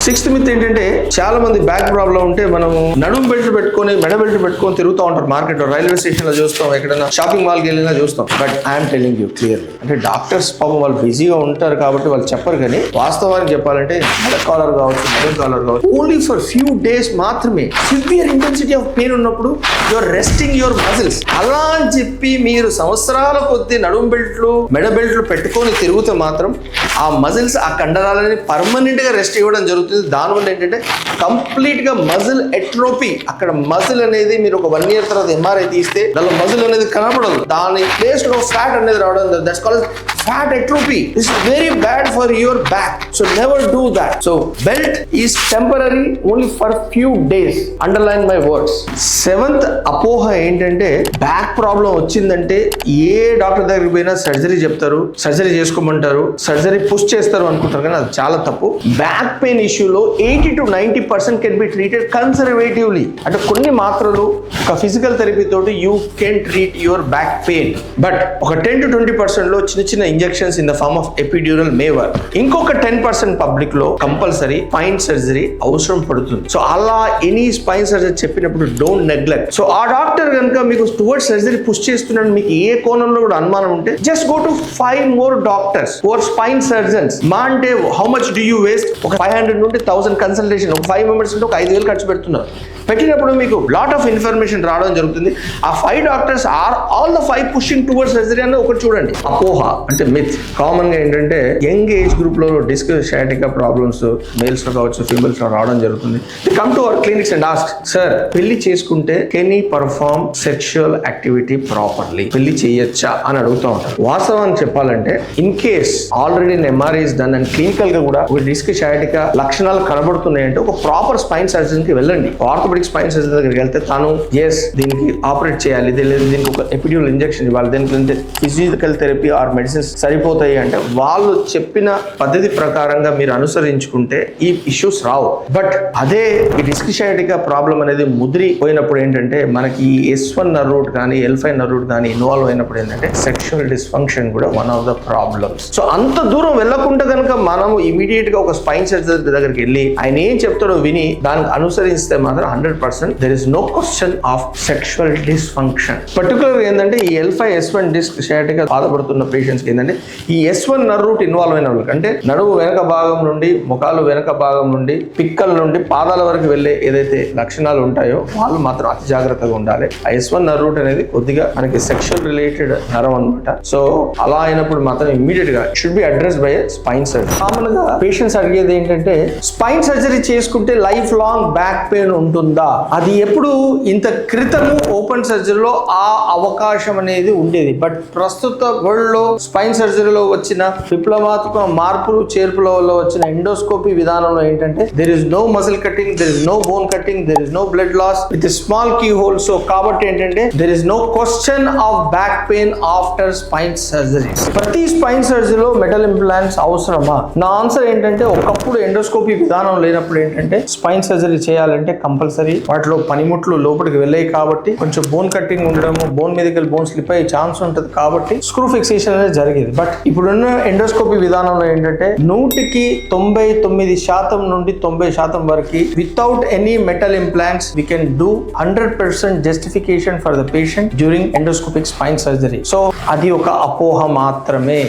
Sixth myth ఏంటంటే చాలా మంది బ్యాక్ ప్రాబ్లం ఉంటే మనం నడుము బెల్ట్ పెట్టుకొని మెడ బెల్ట్ పెట్టుకొని తిరుగుతూ ఉంటారు మార్కెట్ లో, రైల్వే స్టేషన్ లో చూస్తాం, ఎక్కడైనా షాపింగ్ మాల్ కి వెళ్ళినా చూస్తాం. But I'm telling you clearly, అంటే డాక్టర్స్ పాపం వాళ్ళు బిజీగా ఉంటారు కాబట్టి వాళ్ళు చెప్పరు, కానీ వాస్తవానికి చెప్పాలంటే మెడ కాలర్ కావచ్చు, మెడ కాలర్ కావచ్చు, ఓన్లీ ఫర్ ఫ్యూ డేస్ మాత్రమే సివియర్ ఇంటెన్సిటీ ఆఫ్ పెయిన్ ఉన్నప్పుడు యువర్ రెస్టింగ్ యువర్ మజిల్స్. అలా అని చెప్పి మీరు సంవత్సరాల కొద్ది నడుము బెల్ట్లు మెడ బెల్ట్లు పెట్టుకొని తిరుగుతే మాత్రం ఆ మజిల్స్ ఆ కండరాలని పర్మనెంట్ గా రెస్ట్ ఇవ్వడం జరుగుతుంది. దానివల్ల ఏంటంటే కంప్లీట్ గా మజిల్ ఎట్రోపీ, అక్కడ మజిల్ అనేది మీరు ఒక 1 year తర్వాత ఎంఆర్ఐ తీస్తే దానిలో మజిల్ అనేది కనపడదు, దాని ప్లేస్ లో ఫ్యాట్ అనేది రావడం, that's called fat atrophy. This is very bad for your back, so never do that. So belt is temporary, only for few days. Underline my words. Seventh అపోహ ఏంటంటే బ్యాక్ ప్రాబ్లం వచ్చిందంటే ఏ doctor దగ్గరికి పోయినా surgery చెప్తారు, surgery చేసుకోమంటారు, surgery push చేస్తారు అనుకుంటారు, కానీ అది చాలా తప్పు. బ్యాక్ పెయిన్ ఇష్యూలో 80 to 90% can be treated conservatively. అంటే కొన్ని మాత్రలు ఒక ఫిజికల్ థెరపీ తోటి you can treat your back pain. But ఒక 10 to 20% లో చిన్న చిన్న injections in the form of epidural may work. ఇంకొక 10% పబ్లిక్ లో కంపల్సరీ స్పైన్ సర్జరీ అవసరం పడుతుంది. సో అలా ఎనీ స్పైన్ సర్జరీ చెప్పినప్పుడు డోంట్ నెగ్లెక్ట్. సో ఆ డాక్టర్ కనుక మీకు టువర్డ్స్ సర్జరీ పుష్ చేస్తున్నాడు, మీకు ఏ కోణంలో కూడా అనుమానం ఉంటే just go to 5 more doctors for spine surgeons. మా అంటే how much do you waste? ఒక 500 నుండి 1000 కన్సల్టేషన్, ఒక 5 members ఉంటే ఒక 5000 ఖర్చు పెడుతున్నారు. పెట్టినప్పుడు మీకు లాట్ ఆఫ్ ఇన్ఫర్మేషన్ రావడం జరుగుతుంది. ఆ 5 doctors are all the 5 pushing towards surgery అన్న ఒకటి చూడండి. అపోహ అంటే మిత్. కామన్ గా ఏంటంటే యంగ్ ఏజ్ గ్రూప్ లో డిస్క్ సయాటికా ప్రాబ్లమ్స్ మేల్స్ లో కావచ్చు, ఫీమేల్స్ లో రావడం జరుగుతుంది. They come to our clinics and ask, sir పెళ్లి చేసుకుంటే can you perform sexual activity properly, పెళ్లి చేయొచ్చా అని అడుగుతూ ఉంటారు. వాస్తవాన్ని చెప్పాలంటే in case already MRI is done and clinical గా కూడా ఒక డిస్క్ సయాటికా లక్షణాలు కనబడుతున్నాయంటే ఒక ప్రాపర్ స్పైన్ సర్జన్ కి వెళ్ళండి. ఆర్థోపెడిక్ స్పైన్ సర్జన్ దగ్గరికి వెళ్తే తాను ఎస్ దీనికి ఆపరేట్ చేయాలి, దీనికి ఒక ఎపిడ్యూరల్ ఇంజెక్షన్ ఇవ్వాలి, దీనికి ఫిజికల్ థెరపీ ఆర్ మెడిసిన్స్ సరిపోతాయి అంటే వాళ్ళు చెప్పిన పద్ధతి ప్రకారంగా మీరు అనుసరించుకుంటే ఈ ఇష్యూస్ రావు. బట్ అదే ఈ డిస్క్ సయాటికా ప్రాబ్లం అనేది ముదిరిపోయినప్పుడు ఏంటంటే మనకి ఈ S1 నర్వ్ రూట్ కానీ L5 నర్వ్ రూట్ కానీ ఇన్వాల్వ్ అయినప్పుడు ఏంటంటే సెక్షువల్ డిస్ఫంక్షన్ కూడా one of the problems. So అంత దూరం వెళ్ళకుండా కనుక మనం ఇమీడియట్ గా ఒక స్పైన్ సర్జన్ దగ్గరికి వెళ్ళి ఆయన ఏం చెప్తాడో విని దానికి అనుసరిస్తే మాత్రం 100% there is no question of sexual dysfunction. Particular ఏంటంటే ఈ L5 S1 డిస్క్ సయాటికా బాధపడుతున్న పేషెంట్స్ ఏంటంటే ఈ S1 నర్వ్ రూట్ ఇన్వాల్వ్ అయిన వాళ్ళకి అంటే నడుము వెనక భాగం నుండి, ముఖాలు వెనక భాగం నుండి, పిక్కల నుండి పాదాల వరకు వెళ్ళే ఏదైతే లక్షణాలు ఉంటాయో వాళ్ళు మాత్రం అతి జాగ్రత్తగా ఉండాలి. ఆ S1 నర్వ్ రూట్ అనేది కొద్దిగా మనకి సెక్షువల్ రిలేటెడ్ నరం అనమాట. సో అలా అయినప్పుడు మాత్రం ఇమీడియట్ గా should be addressed by spine surgery. Common గా పేషెంట్స్ అడిగేది ఏంటంటే స్పైన్ సర్జరీ చేసుకుంటే లైఫ్ లాంగ్ బ్యాక్ పెయిన్ ఉంటుందా? అది ఎప్పుడు ఇంత క్రితము ఓపెన్ సర్జరీలో ఆ అవకాశం అనేది ఉండేది. బట్ ప్రస్తుత వరల్డ్ లో స్పైన్ సర్జరీలో వచ్చిన విప్లవాత్మక మార్పులు చేర్పుల వల్ల వచ్చిన ఎండోస్కోపీ విధానంలో ఏంటంటే there is no muscle cutting, there is no bone cutting, there is no blood loss with a small keyhole. So కాబట్టి ఏంటంటే there is no question of back pain after spine surgery. ప్రతి spine సర్జరీలో metal implants అవసరమా? నా answer ఏంటంటే ఒకప్పుడు endoscopy విధానం లేనప్పుడు ఏంటంటే స్పైన్ సర్జరీ చేయాలంటే కంపల్సరీ వాటిలో పనిముట్లు లోపలికి వెళ్ళాయి కాబట్టి కొంచెం బోన్ కట్టింగ్ ఉండడము, బోన్ మీదకి బోన్ స్లిప్ అయ్యే ఛాన్స్ ఉంటుంది కాబట్టి స్క్రూ ఫిక్సేషన్ అనేది జరిగేది. బట్ ఇప్పుడున్న ఎండోస్కోపీ విధానంలో ఏంటంటే 100కి 99% నుండి 90% వరకు without any metal implants we can do 100% justification for the patient during endoscopic spine surgery. So అది ఒక అపోహ మాత్రమే.